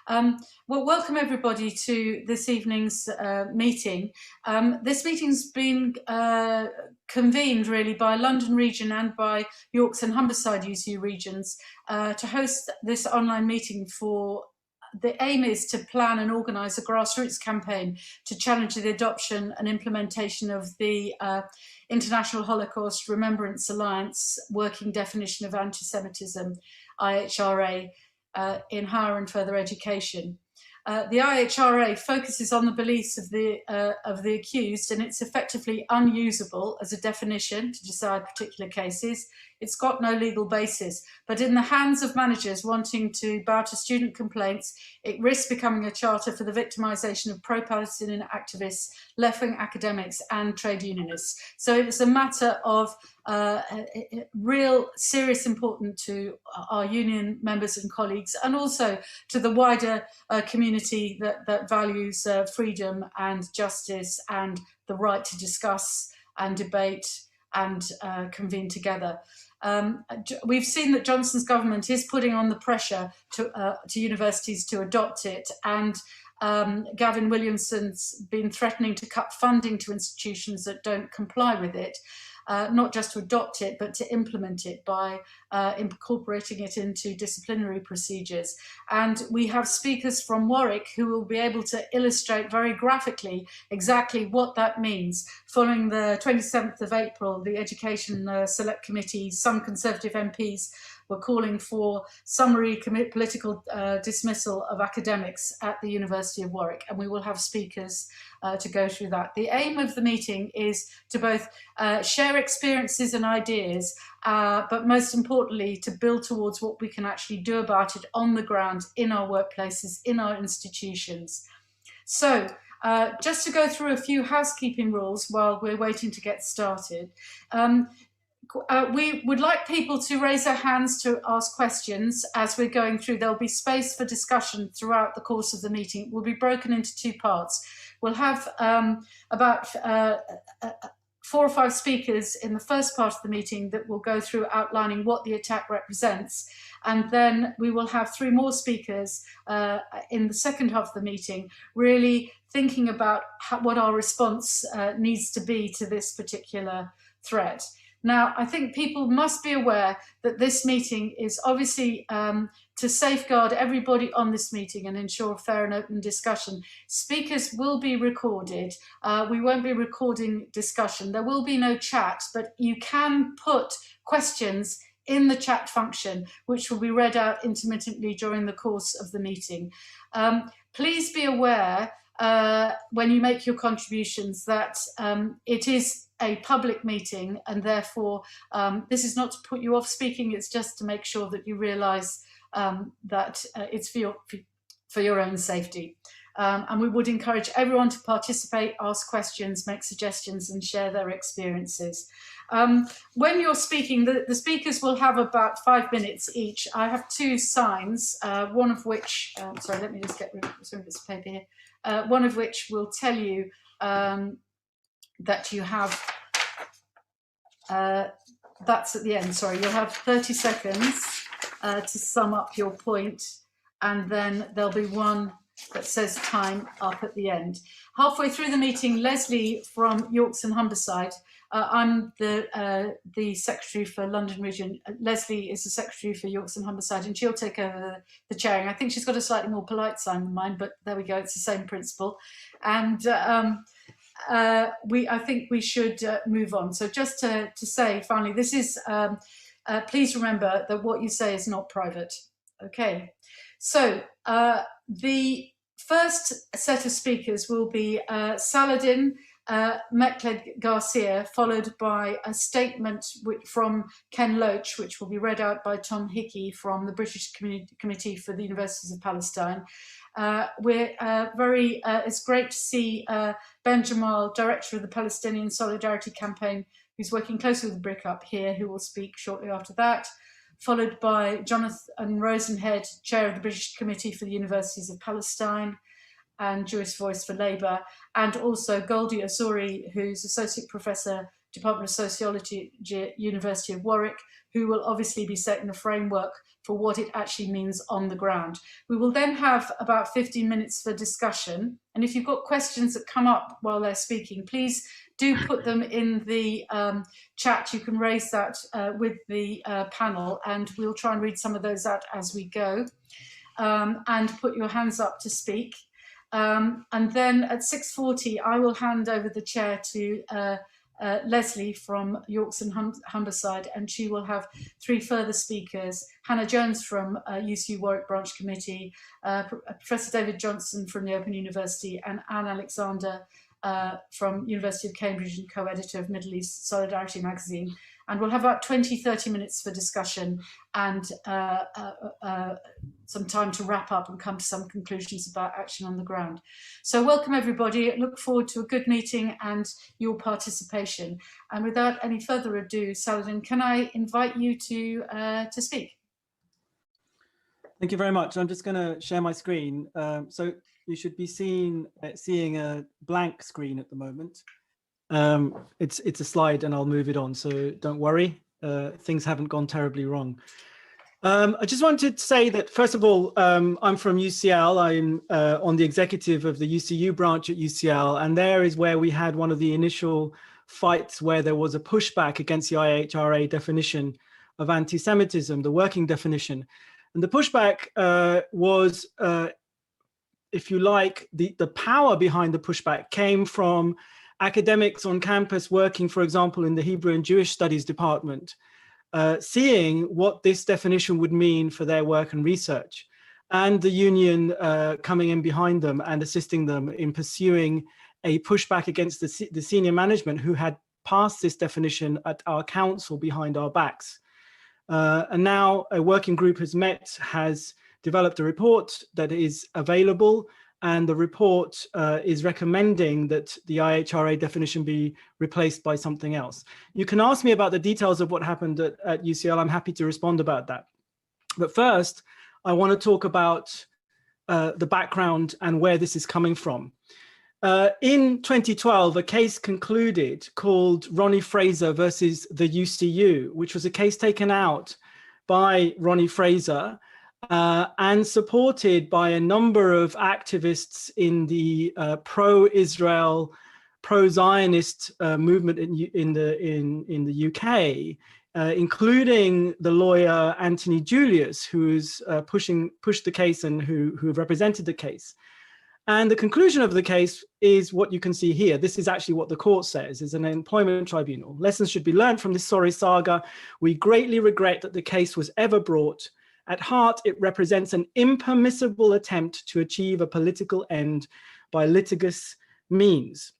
Well, welcome everybody to this evening's meeting. This meeting's been convened really by London Region and by Yorks and Humberside UCU regions to host this online meeting for the aim is to plan and organise a grassroots campaign to challenge the adoption and implementation of the International Holocaust Remembrance Alliance working definition of anti-Semitism, IHRA, in higher and further education. The IHRA focuses on the beliefs of the accused, and it's effectively unusable as a definition to decide particular cases. It's got no legal basis, but in the hands of managers wanting to bow to student complaints, it risks becoming a charter for the victimisation of pro-Palestinian activists, left-wing academics and trade unionists. So it's a matter of real serious importance to our union members and colleagues, and also to the wider community that values freedom and justice and the right to discuss and debate and convene together. We've seen that Johnson's government is putting on the pressure to universities to adopt it, and Gavin Williamson's been threatening to cut funding to institutions that don't comply with it. Not just to adopt it, but to implement it by incorporating it into disciplinary procedures. And we have speakers from Warwick who will be able to illustrate very graphically exactly what that means. Following the 27th of April, the Education Select Committee, some Conservative MPs were calling for summary political dismissal of academics at the University of Warwick, and we will have speakers to go through that. The aim of the meeting is to both share experiences and ideas, but most importantly to build towards what we can actually do about it on the ground, in our workplaces, in our institutions. So just to go through a few housekeeping rules while we're waiting to get started. We would like people to raise their hands to ask questions as we're going through. There'll be space for discussion throughout the course of the meeting. It will be broken into two parts. We'll have about 4 or 5 speakers in the first part of the meeting that will go through outlining what the attack represents. And then we will have 3 more speakers in the second half of the meeting, really thinking about what our response needs to be to this particular threat. Now, I think people must be aware that this meeting is obviously to safeguard everybody on this meeting and ensure fair and open discussion. Speakers will be recorded. We won't be recording discussion. There will be no chat, but you can put questions in the chat function, which will be read out intermittently during the course of the meeting. Please be aware when you make your contributions that it is a public meeting, and therefore this is not to put you off speaking, it's just to make sure that you realise that it's for your own safety. And we would encourage everyone to participate, ask questions, make suggestions and share their experiences. When you're speaking, the speakers will have about 5 minutes each. I have 2 signs, one of which, sorry, let me just get rid of some of this paper here, one of which will tell you that you have, that's at the end, sorry, you'll have 30 seconds to sum up your point, and then there'll be one that says time up at the end. Halfway through the meeting, Leslie from Yorks and Humberside, I'm the secretary for London Region. Leslie is the secretary for Yorks and Humberside, and she'll take over the chairing. I think she's got a slightly more polite sign than mine, but there we go, it's the same principle. And I think we should move on. So just to say finally, this is, please remember that what you say is not private. Okay, so the first set of speakers will be Saladin Mekled Garcia, followed by a statement from Ken Loach, which will be read out by Tom Hickey from the British Committee for the Universities of Palestine. It's great to see Ben Jamal, director of the Palestinian Solidarity Campaign, who's working closely with BRIC up here, who will speak shortly after that, followed by Jonathan Rosenhead, chair of the British Committee for the Universities of Palestine and Jewish Voice for Labour, and also Goldie Azuri, who's Associate Professor Department of Sociology, University of Warwick, who will obviously be setting the framework for what it actually means on the ground. We will then have about 15 minutes for discussion. And if you've got questions that come up while they're speaking, please do put them in the chat. You can raise that with the panel, and we'll try and read some of those out as we go. And put your hands up to speak. And then at 6:40, I will hand over the chair to Leslie from Yorks and Humberside, and she will have 3 further speakers: Hannah Jones from UCU Warwick Branch Committee, Professor David Johnson from the Open University, and Anne Alexander from University of Cambridge and co-editor of Middle East Solidarity magazine. And we'll have about 20-30 minutes for discussion and some time to wrap up and come to some conclusions about action on the ground. So welcome everybody. I look forward to a good meeting and your participation. And without any further ado, Saladin, can I invite you to speak? Thank you very much. I'm just going to share my screen. So you should be seeing a blank screen at the moment. It's a slide and I'll move it on, so don't worry, things haven't gone terribly wrong. I just wanted to say that, first of all, I'm from UCL. I'm on the executive of the UCU branch at UCL, and there is where we had one of the initial fights where there was a pushback against the IHRA definition of anti-Semitism, the working definition. And the pushback was, if you like, the power behind the pushback came from academics on campus working, for example, in the Hebrew and Jewish Studies department, seeing what this definition would mean for their work and research, and the union coming in behind them and assisting them in pursuing a pushback against the senior management who had passed this definition at our council behind our backs. And now a working group has developed a report that is available, and the report is recommending that the IHRA definition be replaced by something else. You can ask me about the details of what happened at UCL. I'm happy to respond about that. But first, I want to talk about the background and where this is coming from. In 2012, a case concluded called Ronnie Fraser versus the UCU, which was a case taken out by Ronnie Fraser and supported by a number of activists in the pro-Israel, pro-Zionist movement in the UK, including the lawyer Anthony Julius, who's pushed the case and who represented the case. And the conclusion of the case is what you can see here. This is actually what the court says, is an employment tribunal. Lessons should be learned from this sorry saga. We greatly regret that the case was ever brought. At heart, it represents an impermissible attempt to achieve a political end by litigious means.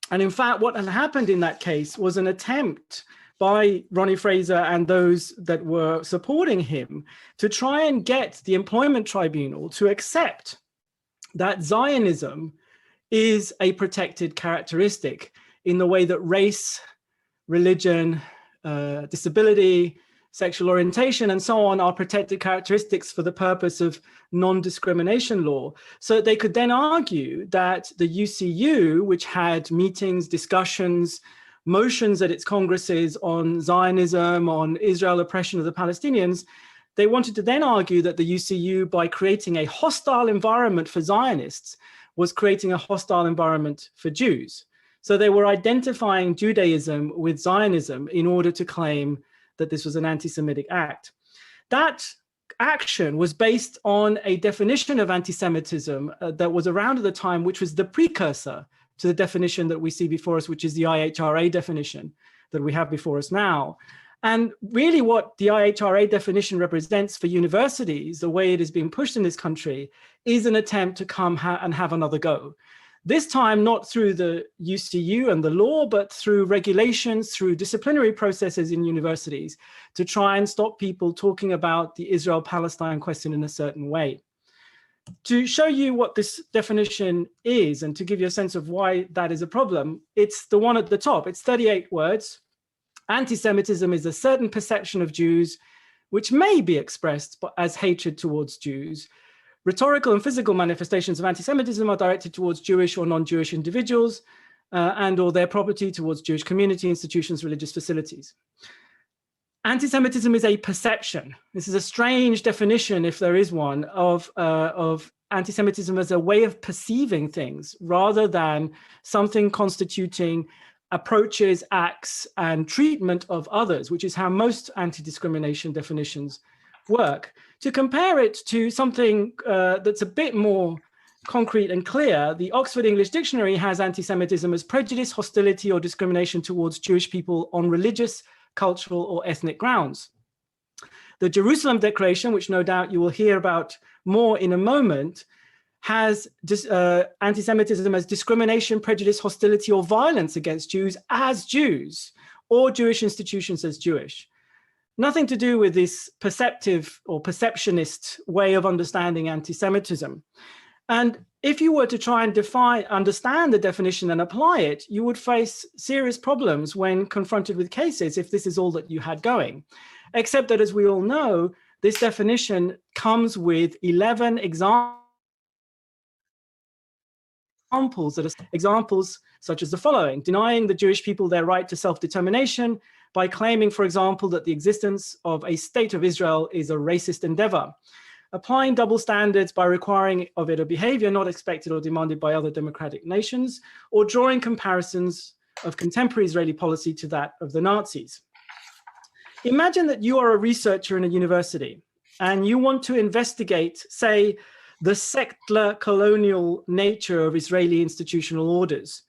And in fact, what had happened in that case was an attempt by Ronnie Fraser and those that were supporting him to try and get the employment tribunal to accept that Zionism is a protected characteristic in the way that race, religion, disability, sexual orientation, and so on are protected characteristics for the purpose of non-discrimination law. So they could then argue that the UCU, which had meetings, discussions, motions at its congresses on Zionism, on Israel oppression of the Palestinians, they wanted to then argue that the UCU, by creating a hostile environment for Zionists, was creating a hostile environment for Jews. So they were identifying Judaism with Zionism in order to claim that this was an anti-Semitic act. That action was based on a definition of anti-Semitism that was around at the time, which was the precursor to the definition that we see before us, which is the IHRA definition that we have before us now. And really what the IHRA definition represents for universities, the way it is being pushed in this country, is an attempt to come and have another go. This time, not through the UCU and the law, but through regulations, through disciplinary processes in universities to try and stop people talking about the Israel-Palestine question in a certain way. To show you what this definition is and to give you a sense of why that is a problem, it's the one at the top. It's 38 words. Anti-Semitism is a certain perception of Jews which may be expressed as hatred towards Jews. Rhetorical and physical manifestations of anti-Semitism are directed towards Jewish or non-Jewish individuals. and or their property towards Jewish community, institutions, religious facilities. Anti-Semitism is a perception. This is a strange definition, if there is one, of anti-Semitism as a way of perceiving things rather than something constituting approaches, acts, and treatment of others, which is how most anti-discrimination definitions work. To compare it to something that's a bit more concrete and clear, the Oxford English Dictionary has anti-Semitism as prejudice, hostility, or discrimination towards Jewish people on religious, cultural, or ethnic grounds. The Jerusalem Declaration, which no doubt you will hear about more in a moment, has anti-Semitism as discrimination, prejudice, hostility, or violence against Jews as Jews, or Jewish institutions as Jewish. Nothing to do with this perceptive or perceptionist way of understanding anti-Semitism. And if you were to try and understand the definition and apply it, you would face serious problems when confronted with cases if this is all that you had going. Except that, as we all know, this definition comes with 11 examples such as the following: denying the Jewish people their right to self-determination by claiming, for example, that the existence of a state of Israel is a racist endeavor; applying double standards by requiring of it a behavior not expected or demanded by other democratic nations; or drawing comparisons of contemporary Israeli policy to that of the Nazis. Imagine that you are a researcher in a university and you want to investigate, say, the secular colonial nature of Israeli institutional orders,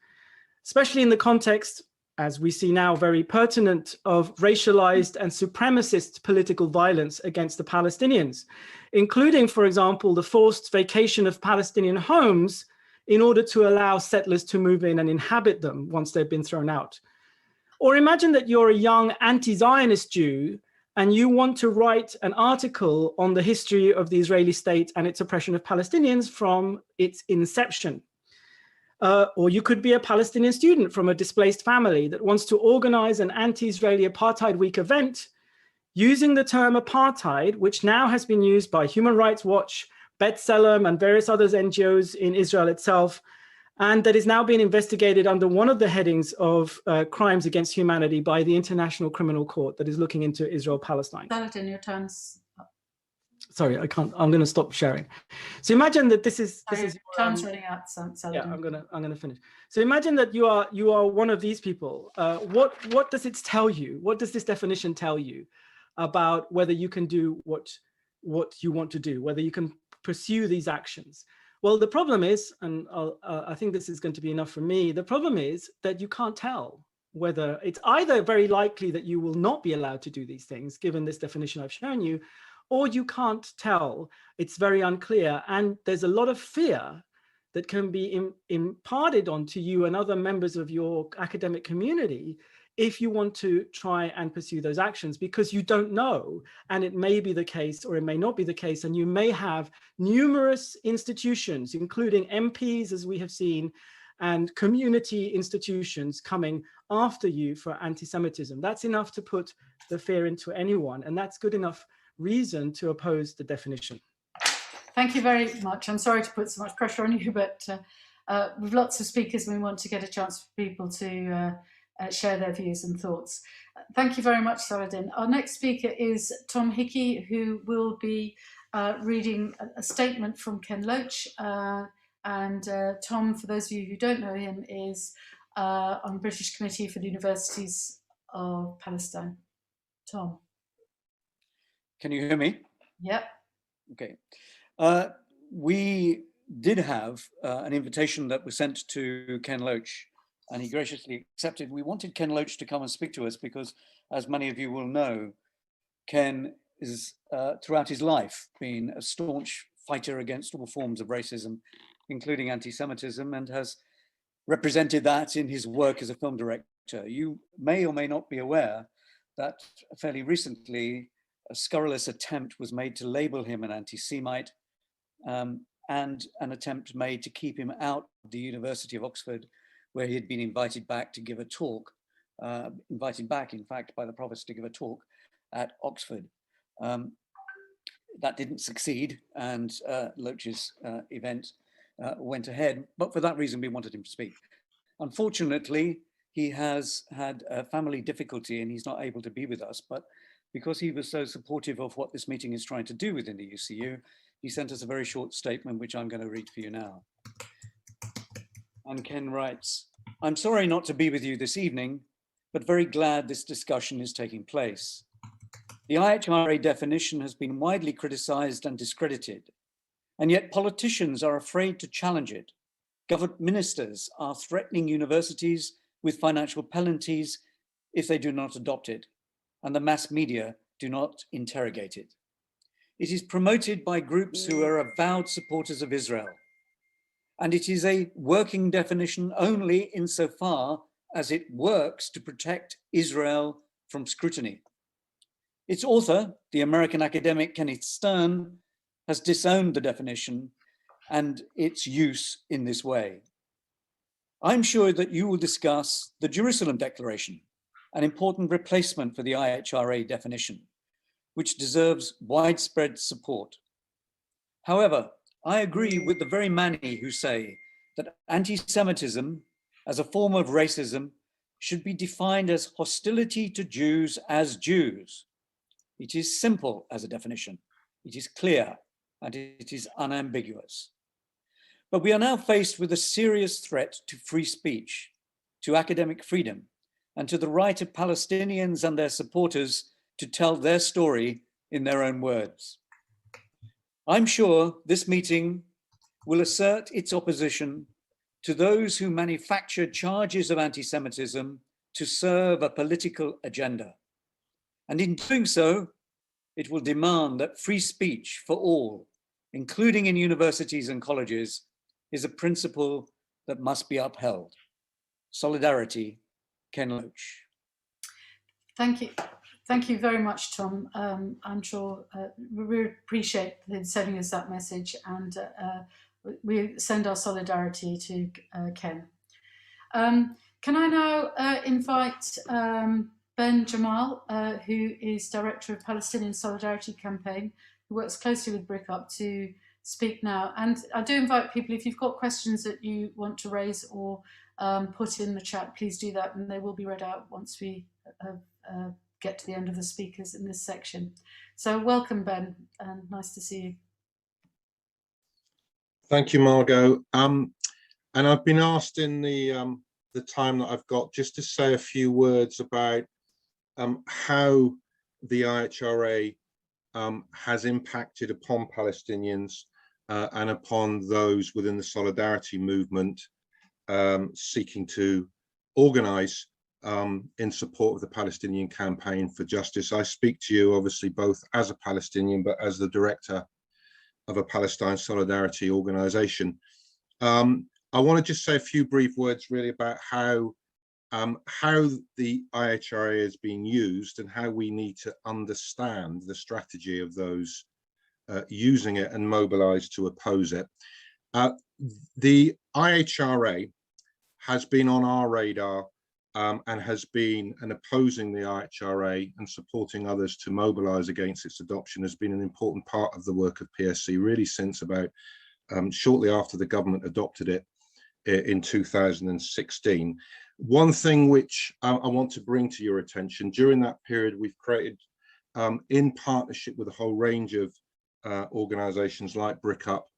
especially in the context, as we see now, very pertinent, of racialized and supremacist political violence against the Palestinians, including, for example, the forced vacation of Palestinian homes in order to allow settlers to move in and inhabit them once they've been thrown out. Or imagine that you're a young anti-Zionist Jew and you want to write an article on the history of the Israeli state and its oppression of Palestinians from its inception. Or you could be a Palestinian student from a displaced family that wants to organize an anti-Israeli Apartheid Week event using the term apartheid, which now has been used by Human Rights Watch, B'Tselem, and various other NGOs in Israel itself, and that is now being investigated under one of the headings of crimes against humanity by the International Criminal Court that is looking into Israel-Palestine. Saladin, your time's up. Sorry, I can't. I'm going to stop sharing. So imagine that this is time's running out, Saladin. Yeah, I'm gonna finish. So imagine that you are one of these people. What does it tell you? What does this definition tell you about whether you can do what you want to do, whether you can pursue these actions? Well, the problem is, and I think this is going to be enough for me, the problem is that you can't tell whether it's either very likely that you will not be allowed to do these things, given this definition I've shown you, or you can't tell. It's very unclear. And there's a lot of fear that can be imparted onto you and other members of your academic community if you want to try and pursue those actions, because you don't know, and it may be the case or it may not be the case, and you may have numerous institutions, including MPs, as we have seen, and community institutions coming after you for anti-Semitism. That's enough to put the fear into anyone, and that's good enough reason to oppose the definition. Thank you very much. I'm sorry to put so much pressure on you, but with lots of speakers, we want to get a chance for people to share their views and thoughts. Thank you very much, Saladin. Our next speaker is Tom Hickey, who will be reading a statement from Ken Loach. Tom, for those of you who don't know him, is on the British Committee for the Universities of Palestine. Tom. Can you hear me? Yep. Okay. We did have an invitation that was sent to Ken Loach, and he graciously accepted. We wanted Ken Loach to come and speak to us because, as many of you will know, Ken is throughout his life been a staunch fighter against all forms of racism, including anti-Semitism, and has represented that in his work as a film director. You may or may not be aware that fairly recently a scurrilous attempt was made to label him an anti-Semite, and an attempt made to keep him out of the University of Oxford, where he had been invited back to give a talk, invited back, in fact, by the provost to give a talk at Oxford. That didn't succeed, and Loach's event went ahead, but for that reason, we wanted him to speak. Unfortunately, he has had a family difficulty and he's not able to be with us, but because he was so supportive of what this meeting is trying to do within the UCU, he sent us a very short statement, which I'm going to read for you now. And Ken writes, "I'm sorry not to be with you this evening, but very glad this discussion is taking place. The IHRA definition has been widely criticized and discredited, and yet politicians are afraid to challenge it. Government ministers are threatening universities with financial penalties if they do not adopt it, and the mass media do not interrogate it. It is promoted by groups who are avowed supporters of Israel, and it is a working definition only insofar as it works to protect Israel from scrutiny. Its author, the American academic Kenneth Stern, has disowned the definition and its use in this way. I'm sure that you will discuss the Jerusalem Declaration, an important replacement for the IHRA definition, which deserves widespread support. However, I agree with the very many who say that anti-Semitism as a form of racism should be defined as hostility to Jews as Jews. It is simple as a definition, it is clear, and it is unambiguous. But we are now faced with a serious threat to free speech, to academic freedom, and to the right of Palestinians and their supporters to tell their story in their own words. I'm sure this meeting will assert its opposition to those who manufacture charges of anti-Semitism to serve a political agenda. And in doing so, it will demand that free speech for all, including in universities and colleges, is a principle that must be upheld. Solidarity, Ken Loach. Thank you. Thank you very much, Tom. I'm sure we appreciate sending us that message, and we send our solidarity to Ken. Can I now invite Ben Jamal, who is Director of Palestinian Solidarity Campaign, who works closely with Brick Up, to speak now. And I do invite people, if you've got questions that you want to raise or put in the chat, please do that, and they will be read out once we get to the end of the speakers in this section. So welcome, Ben, and nice to see you. Thank you, Margot. And I've been asked in the time that I've got just to say a few words about how the IHRA has impacted upon Palestinians and upon those within the solidarity movement seeking to organise in support of the Palestinian campaign for justice. I speak to you obviously both as a Palestinian, but as the director of a Palestine solidarity organisation. I want to just say a few brief words really about how the IHRA is being used and how we need to understand the strategy of those using it and mobilise to oppose it. The IHRA has been on our radar and has been opposing the IHRA and supporting others to mobilise against its adoption has been an important part of the work of PSC really since about shortly after the government adopted it in 2016. One thing which I want to bring to your attention, during that period we've created in partnership with a whole range of organisations like Brick Up,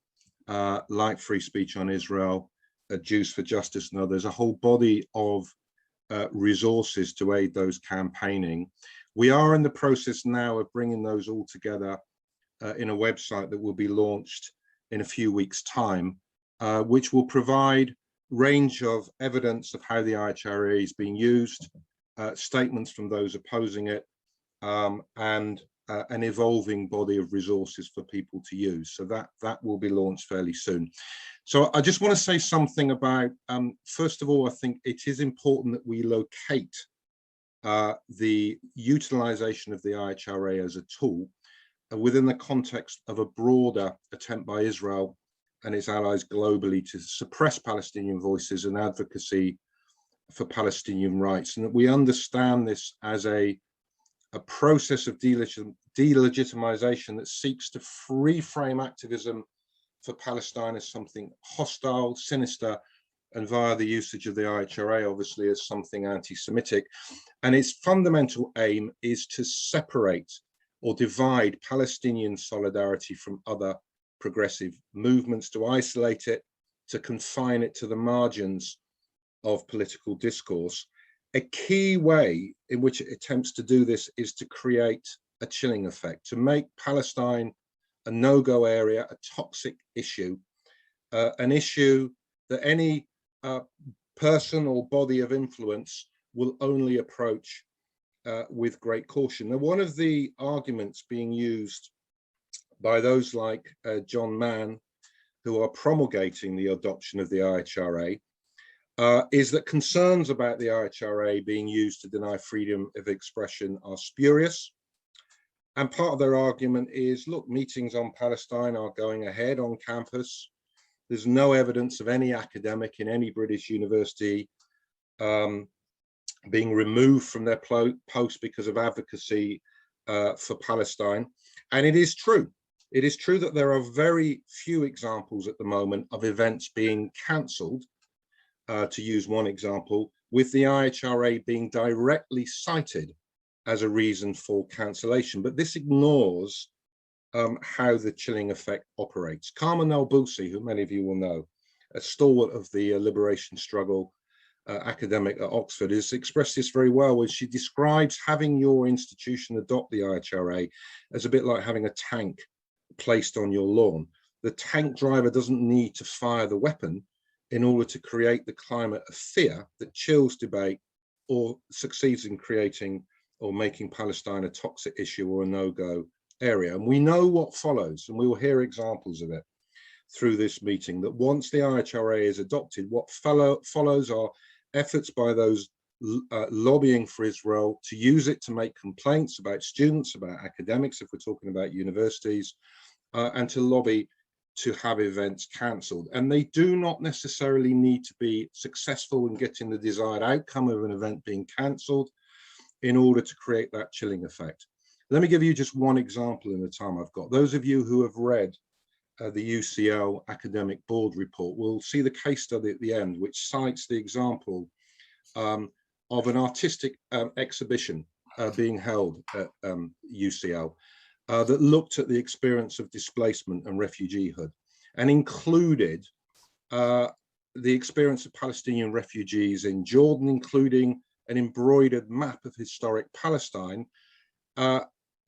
like Free Speech on Israel, Jews for Justice and others, a whole body of resources to aid those campaigning. We are in the process now of bringing those all together in a website that will be launched in a few weeks' time, which will provide range of evidence of how the IHRA is being used, statements from those opposing it, and an evolving body of resources for people to use. So that will be launched fairly soon. So I just want to say something about, first of all, I think it is important that we locate the utilization of the IHRA as a tool within the context of a broader attempt by Israel and its allies globally to suppress Palestinian voices and advocacy for Palestinian rights, and that we understand this as a process of delegitimization that seeks to reframe activism for Palestine as something hostile, sinister, and via the usage of the IHRA, obviously, as something anti-Semitic. And its fundamental aim is to separate or divide Palestinian solidarity from other progressive movements, to isolate it, to confine it to the margins of political discourse. A key way in which it attempts to do this is to create a chilling effect, to make Palestine a no-go area, a toxic issue, an issue that any person or body of influence will only approach with great caution. Now, one of the arguments being used by those like John Mann, who are promulgating the adoption of the IHRA, is that concerns about the IHRA being used to deny freedom of expression are spurious. And part of their argument is, look, meetings on Palestine are going ahead on campus. There's no evidence of any academic in any British university being removed from their post because of advocacy for Palestine. And it is true. It is true that there are very few examples at the moment of events being cancelled, to use one example, with the IHRA being directly cited as a reason for cancellation. But this ignores how the chilling effect operates. Carmen El-Boussi, who many of you will know, a stalwart of the liberation struggle, academic at Oxford, has expressed this very well when she describes having your institution adopt the IHRA as a bit like having a tank placed on your lawn. The tank driver doesn't need to fire the weapon in order to create the climate of fear that chills debate or succeeds in creating or making Palestine a toxic issue or a no-go area. And we know what follows, and we will hear examples of it through this meeting, that once the IHRA is adopted, what follows are efforts by those lobbying for Israel to use it to make complaints about students, about academics, if we're talking about universities, and to lobby to have events cancelled. And they do not necessarily need to be successful in getting the desired outcome of an event being cancelled in order to create that chilling effect. Let me give you just one example in the time I've got. Those of you who have read the UCL academic board report will see the case study at the end, which cites the example of an artistic exhibition being held at UCL that looked at the experience of displacement and refugeehood and included the experience of Palestinian refugees in Jordan, including an embroidered map of historic Palestine.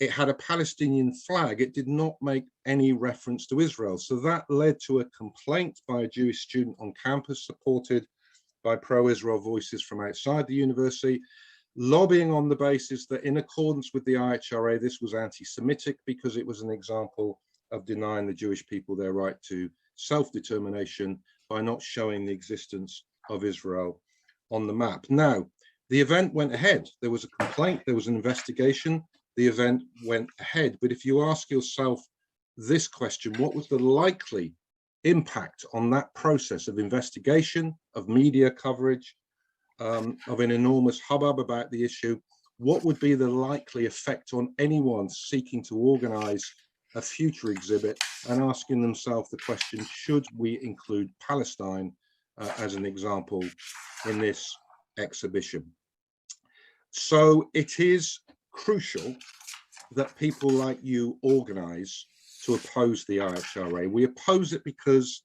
It had a Palestinian flag. It did not make any reference to Israel. So that led to a complaint by a Jewish student on campus, supported by pro-Israel voices from outside the university, lobbying on the basis that in accordance with the IHRA, this was anti-Semitic because it was an example of denying the Jewish people their right to self-determination by not showing the existence of Israel on the map. Now, the event went ahead. There was a complaint, there was an investigation, the event went ahead. But if you ask yourself this question, what was the likely impact on that process of investigation, of media coverage, of an enormous hubbub about the issue? What would be the likely effect on anyone seeking to organize a future exhibit and asking themselves the question, should we include Palestine as an example in this exhibition? So it is crucial that people like you organize to oppose the IHRA. We oppose it because,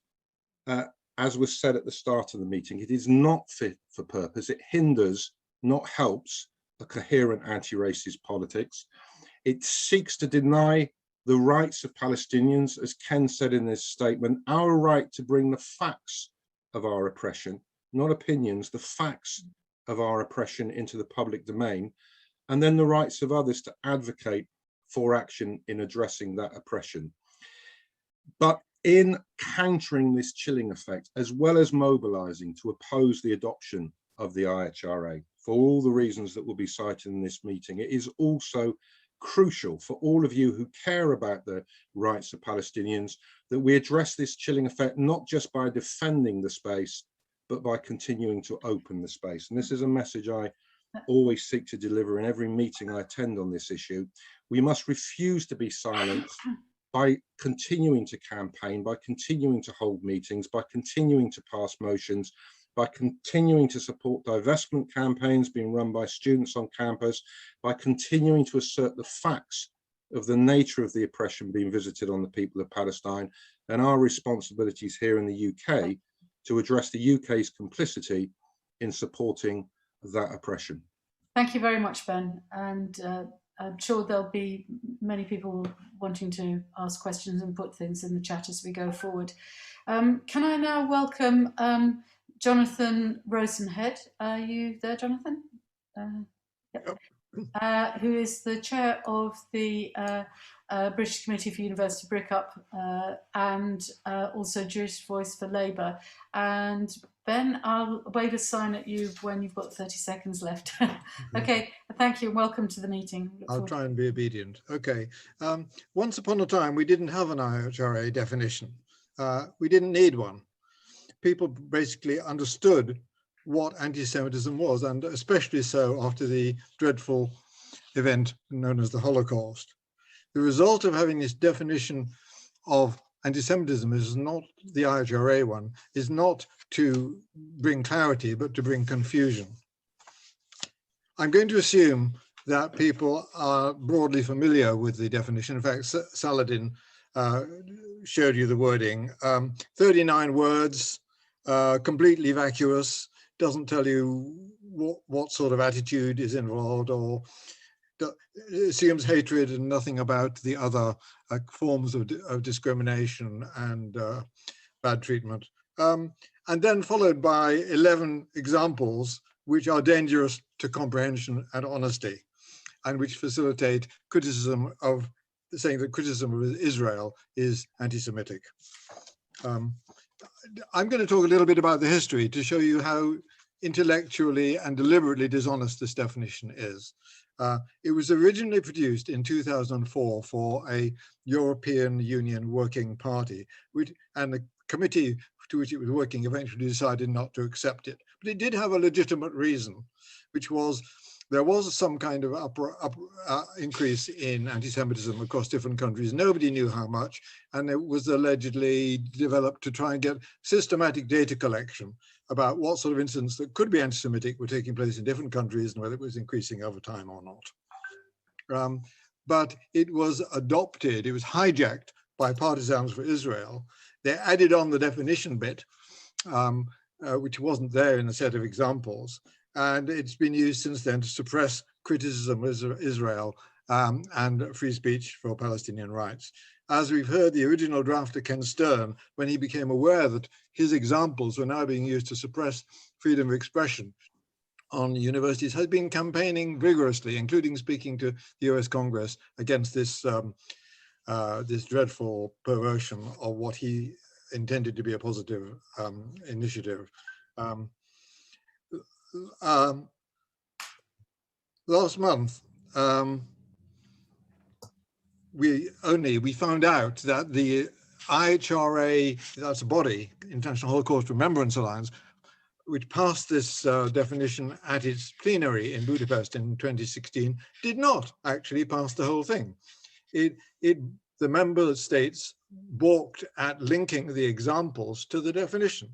as was said at the start of the meeting, it is not fit for purpose. It hinders, not helps, a coherent anti-racist politics. It seeks to deny the rights of Palestinians, as Ken said in this statement, our right to bring the facts of our oppression, not opinions, the facts of our oppression into the public domain, and then the rights of others to advocate for action in addressing that oppression. But in countering this chilling effect, as well as mobilizing to oppose the adoption of the IHRA, for all the reasons that will be cited in this meeting, it is also crucial for all of you who care about the rights of Palestinians that we address this chilling effect, not just by defending the space, but by continuing to open the space. And this is a message I always seek to deliver in every meeting I attend on this issue. We must refuse to be silent by continuing to campaign, by continuing to hold meetings, by continuing to pass motions, by continuing to support divestment campaigns being run by students on campus, by continuing to assert the facts of the nature of the oppression being visited on the people of Palestine, and our responsibilities here in the UK to address the UK's complicity in supporting that oppression. Thank you very much, Ben. And I'm sure there'll be many people wanting to ask questions and put things in the chat as we go forward. Can I now welcome Jonathan Rosenhead? Are you there, Jonathan? Yep. Who is the chair of the British Committee for University Breakup and also Jewish Voice for Labour. And Ben, I'll wave a sign at you when you've got 30 seconds left. Okay, thank you and welcome to the meeting. I'll try and be obedient. Okay, once upon a time we didn't have an IHRA definition. We didn't need one. People basically understood what anti-Semitism was, and especially so after the dreadful event known as the Holocaust. The result of having this definition of anti-Semitism is not the IHRA one, is not to bring clarity, but to bring confusion. I'm going to assume that people are broadly familiar with the definition. In fact, Saladin showed you the wording. 39 words, completely vacuous, doesn't tell you what sort of attitude is involved, or assumes hatred and nothing about the other forms of discrimination and bad treatment. And then followed by 11 examples which are dangerous to comprehension and honesty, and which facilitate criticism of saying that criticism of Israel is anti-Semitic. I'm going to talk a little bit about the history to show you how intellectually and deliberately dishonest this definition is. It was originally produced in 2004 for a European Union working party, and the committee to which it was working eventually decided not to accept it. But it did have a legitimate reason, which was there was some kind of increase in anti-Semitism across different countries. Nobody knew how much, and it was allegedly developed to try and get systematic data collection about what sort of incidents that could be anti-Semitic were taking place in different countries and whether it was increasing over time or not. But it was adopted, it was hijacked by partisans for Israel. They added on the definition bit, which wasn't there in the set of examples. And it's been used since then to suppress criticism of Israel and free speech for Palestinian rights. As we've heard, the original drafter, Ken Stern, when he became aware that his examples were now being used to suppress freedom of expression on universities, has been campaigning vigorously, including speaking to the US Congress against this, this dreadful perversion of what he intended to be a positive initiative. Last month, we found out that the IHRA, that's a body, International Holocaust Remembrance Alliance, which passed this definition at its plenary in Budapest in 2016, did not actually pass the whole thing. The member states balked at linking the examples to the definition.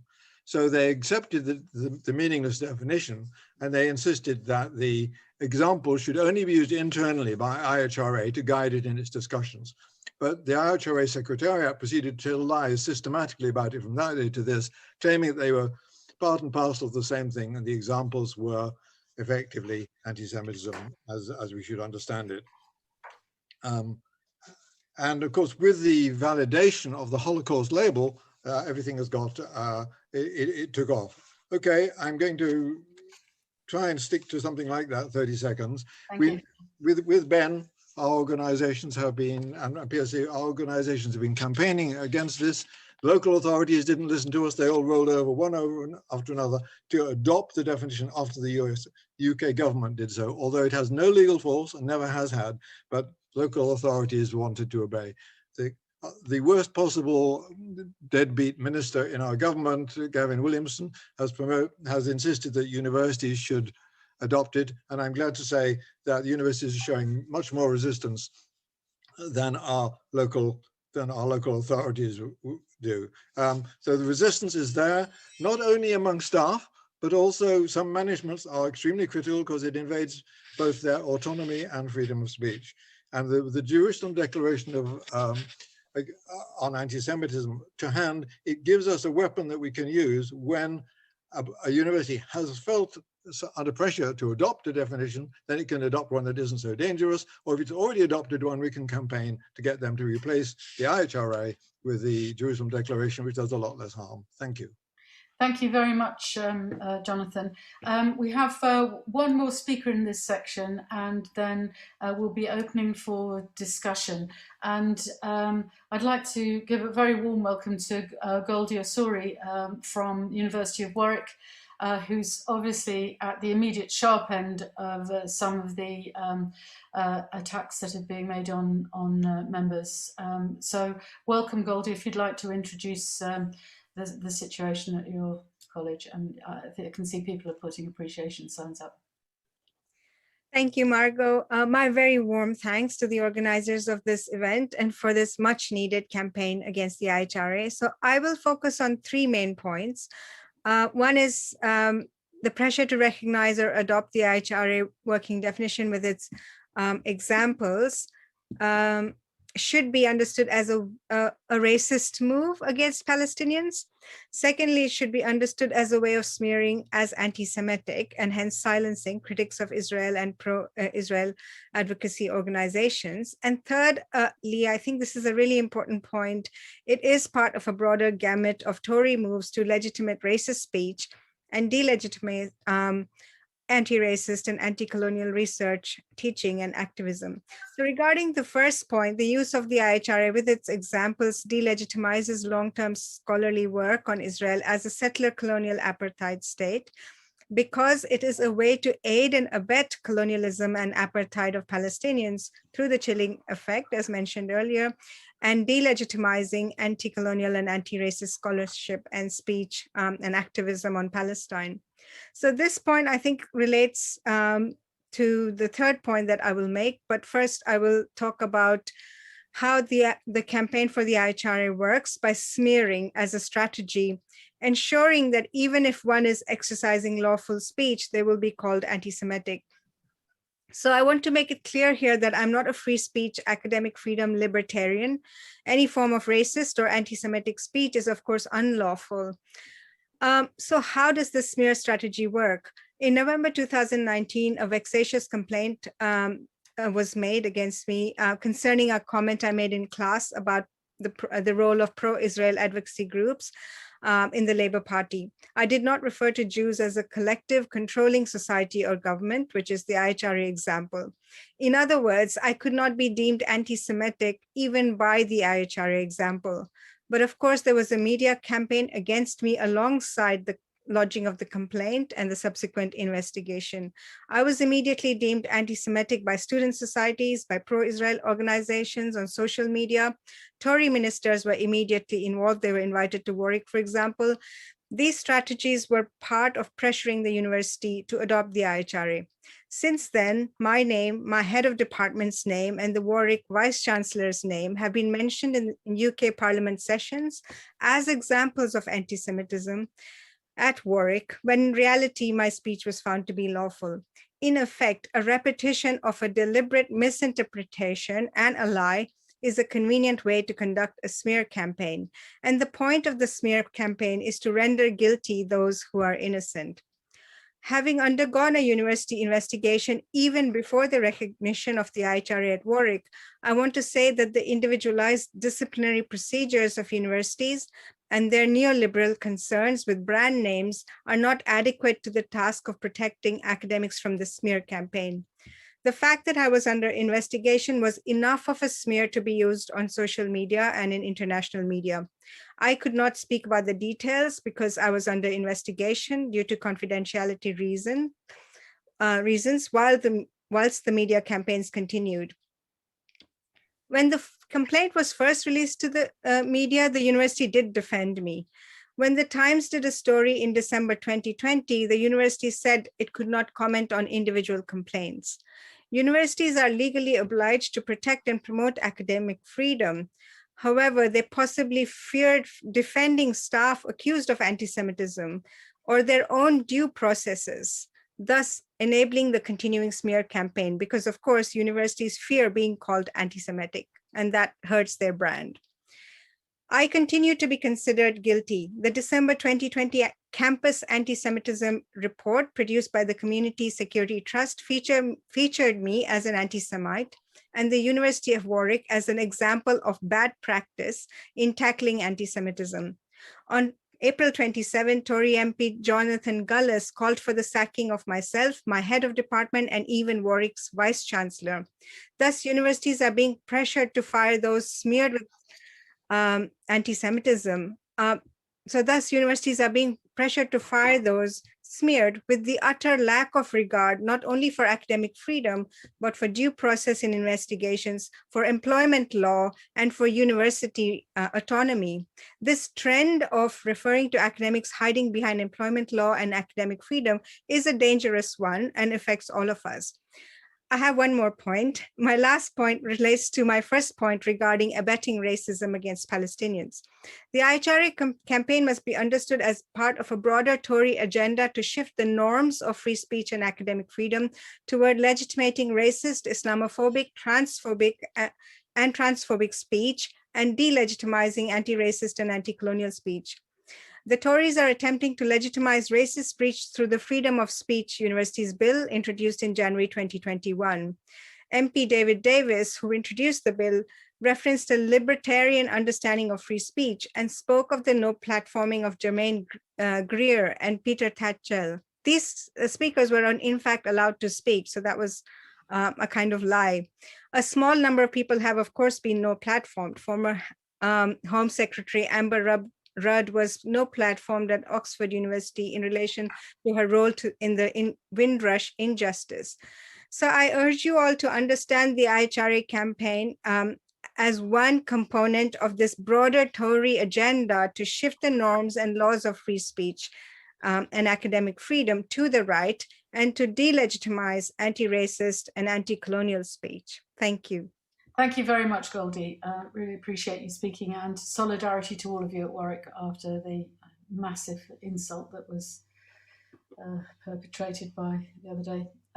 So they accepted the meaningless definition, and they insisted that the examples should only be used internally by IHRA to guide it in its discussions. But the IHRA Secretariat proceeded to tell lies systematically about it from that day to this, claiming that they were part and parcel of the same thing, and the examples were effectively anti-Semitism as we should understand it. And of course, with the validation of the Holocaust label, everything has got, it took off. Okay, I'm going to try and stick to something like that, 30 seconds. With Ben, our organizations have been, and PSC, our organizations have been campaigning against this. Local authorities didn't listen to us. They all rolled over one after another to adopt the definition after the UK government did so, although it has no legal force and never has had, but local authorities wanted to obey. The worst possible deadbeat minister in our government, Gavin Williamson, has insisted that universities should adopt it. And I'm glad to say that the universities are showing much more resistance than our local than our local authorities do. So the resistance is there, not only among staff, but also some managements are extremely critical because it invades both their autonomy and freedom of speech. And the Jerusalem Declaration on anti-Semitism to hand, it gives us a weapon that we can use when a university has felt under pressure to adopt a definition, then it can adopt one that isn't so dangerous, or if it's already adopted one, we can campaign to get them to replace the IHRA with the Jerusalem Declaration, which does a lot less harm. Thank you. Thank you very much, Jonathan. We have one more speaker in this section, and then we'll be opening for discussion. And I'd like to give a very warm welcome to Goldie Osuri from University of Warwick, who's obviously at the immediate sharp end of some of the attacks that are being made on members. So welcome, Goldie, if you'd like to introduce the situation at your college, and I can see people are putting appreciation signs up. Thank you, Margot. My very warm thanks to the organizers of this event and for this much needed campaign against the IHRA. So I will focus on three main points. One is the pressure to recognize or adopt the IHRA working definition with its examples should be understood as a racist move against Palestinians. Secondly, it should be understood as a way of smearing as anti-Semitic and hence silencing critics of Israel and pro-Israel advocacy organizations. And thirdly, I think this is a really important point. It is part of a broader gamut of Tory moves to legitimate racist speech and delegitimize anti-racist and anti-colonial research, teaching, and activism. So regarding the first point, the use of the IHRA with its examples delegitimizes long-term scholarly work on Israel as a settler colonial apartheid state, because it is a way to aid and abet colonialism and apartheid of Palestinians through the chilling effect, as mentioned earlier, and delegitimizing anti-colonial and anti-racist scholarship and speech and activism on Palestine. So this point, I think, relates to the third point that I will make. But first, I will talk about how the campaign for the IHRA works by smearing as a strategy, ensuring that even if one is exercising lawful speech, they will be called anti-Semitic. So I want to make it clear here that I'm not a free speech, academic freedom libertarian. Any form of racist or anti-Semitic speech is, of course, unlawful. So how does this smear strategy work? In November 2019, a vexatious complaint was made against me concerning a comment I made in class about the role of pro-Israel advocacy groups in the Labour Party. I did not refer to Jews as a collective controlling society or government, which is the IHRA example. In other words, I could not be deemed anti-Semitic even by the IHRA example. But of course, there was a media campaign against me alongside the lodging of the complaint and the subsequent investigation. I was immediately deemed anti-Semitic by student societies, by pro-Israel organizations on social media. Tory ministers were immediately involved. They were invited to Warwick, for example. These strategies were part of pressuring the university to adopt the IHRA. Since then, my name, my head of department's name, and the Warwick Vice Chancellor's name have been mentioned in UK Parliament sessions as examples of anti-Semitism at Warwick, when in reality, my speech was found to be lawful. In effect, a repetition of a deliberate misinterpretation and a lie is a convenient way to conduct a smear campaign. And the point of the smear campaign is to render guilty those who are innocent. Having undergone a university investigation even before the recognition of the IHRA at Warwick, I want to say that the individualized disciplinary procedures of universities and their neoliberal concerns with brand names are not adequate to the task of protecting academics from the smear campaign. The fact that I was under investigation was enough of a smear to be used on social media and in international media. I could not speak about the details because I was under investigation due to confidentiality reasons whilst the media campaigns continued. When the complaint was first released to the media, the university did defend me. When the Times did a story in December 2020, the university said it could not comment on individual complaints. Universities are legally obliged to protect and promote academic freedom. However, they possibly feared defending staff accused of anti-Semitism or their own due processes, thus enabling the continuing smear campaign, because of course, universities fear being called anti-Semitic, and that hurts their brand. I continue to be considered guilty. The December 2020 Campus Anti-Semitism report produced by the Community Security Trust featured me as an anti-Semite and the University of Warwick as an example of bad practice in tackling anti-Semitism. On April 27, Tory MP Jonathan Gullis called for the sacking of myself, my head of department, and even Warwick's vice chancellor. Thus, universities are being pressured to fire those smeared with anti-Semitism. So thus universities are being pressured to fire those smeared with the utter lack of regard, not only for academic freedom, but for due process in investigations, for employment law, and for university autonomy. This trend of referring to academics hiding behind employment law and academic freedom is a dangerous one and affects all of us. I have one more point. My last point relates to my first point regarding abetting racism against Palestinians. The IHRA campaign must be understood as part of a broader Tory agenda to shift the norms of free speech and academic freedom toward legitimating racist, Islamophobic, transphobic speech and delegitimizing anti-racist and anti-colonial speech. The Tories are attempting to legitimize racist speech through the Freedom of Speech Universities Bill introduced in January 2021. MP David Davis, who introduced the bill, referenced a libertarian understanding of free speech and spoke of the no platforming of Jermaine Greer and Peter Tatchell. These speakers were in fact allowed to speak, so that was a kind of lie. A small number of people have, of course, been no platformed. Former Home Secretary Amber Rudd was no platformed at Oxford University in relation to her role in the Windrush injustice. So I urge you all to understand the IHRA campaign as one component of this broader Tory agenda to shift the norms and laws of free speech and academic freedom to the right and to delegitimize anti-racist and anti-colonial speech. Thank you. Thank you very much, Goldie. Really appreciate you speaking, and solidarity to all of you at Warwick after the massive insult that was perpetrated by the other day.